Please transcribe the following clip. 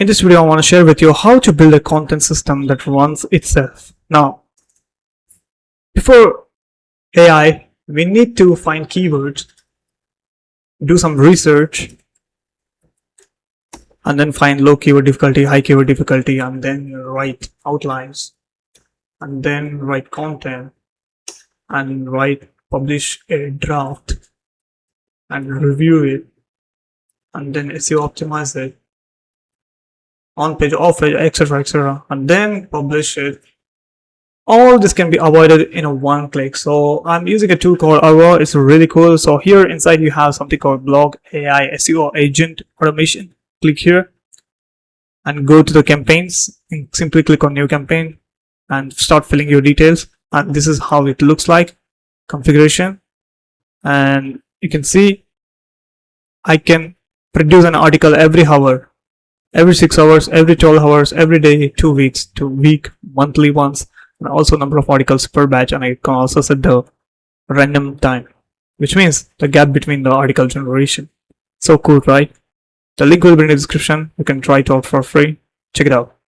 In this video, I want to share with you how to build a content system that runs itself. Now, before AI, we need to find keywords, do some research, and then find low keyword difficulty, high keyword difficulty, and then write outlines, and then write content, and publish a draft, and review it, and then SEO optimize it, on page, off page, etc., and then publish it. All this can be avoided in a one click. So I'm using a tool called Arwa. It's really cool. So here inside you have something called Blog AI SEO Agent Automation. Click here and go to the campaigns and simply click on new campaign and start filling your details. And this is how it looks like. Configuration, and you can see I can produce an article every hour, every 6 hours, every 12 hours, every day, 2 weeks, 2 week, monthly once, and also number of articles per batch. And I can also set the random time, which means the gap between the article generation. So cool, right? The link will be in the description. You can try it out for free. Check it out.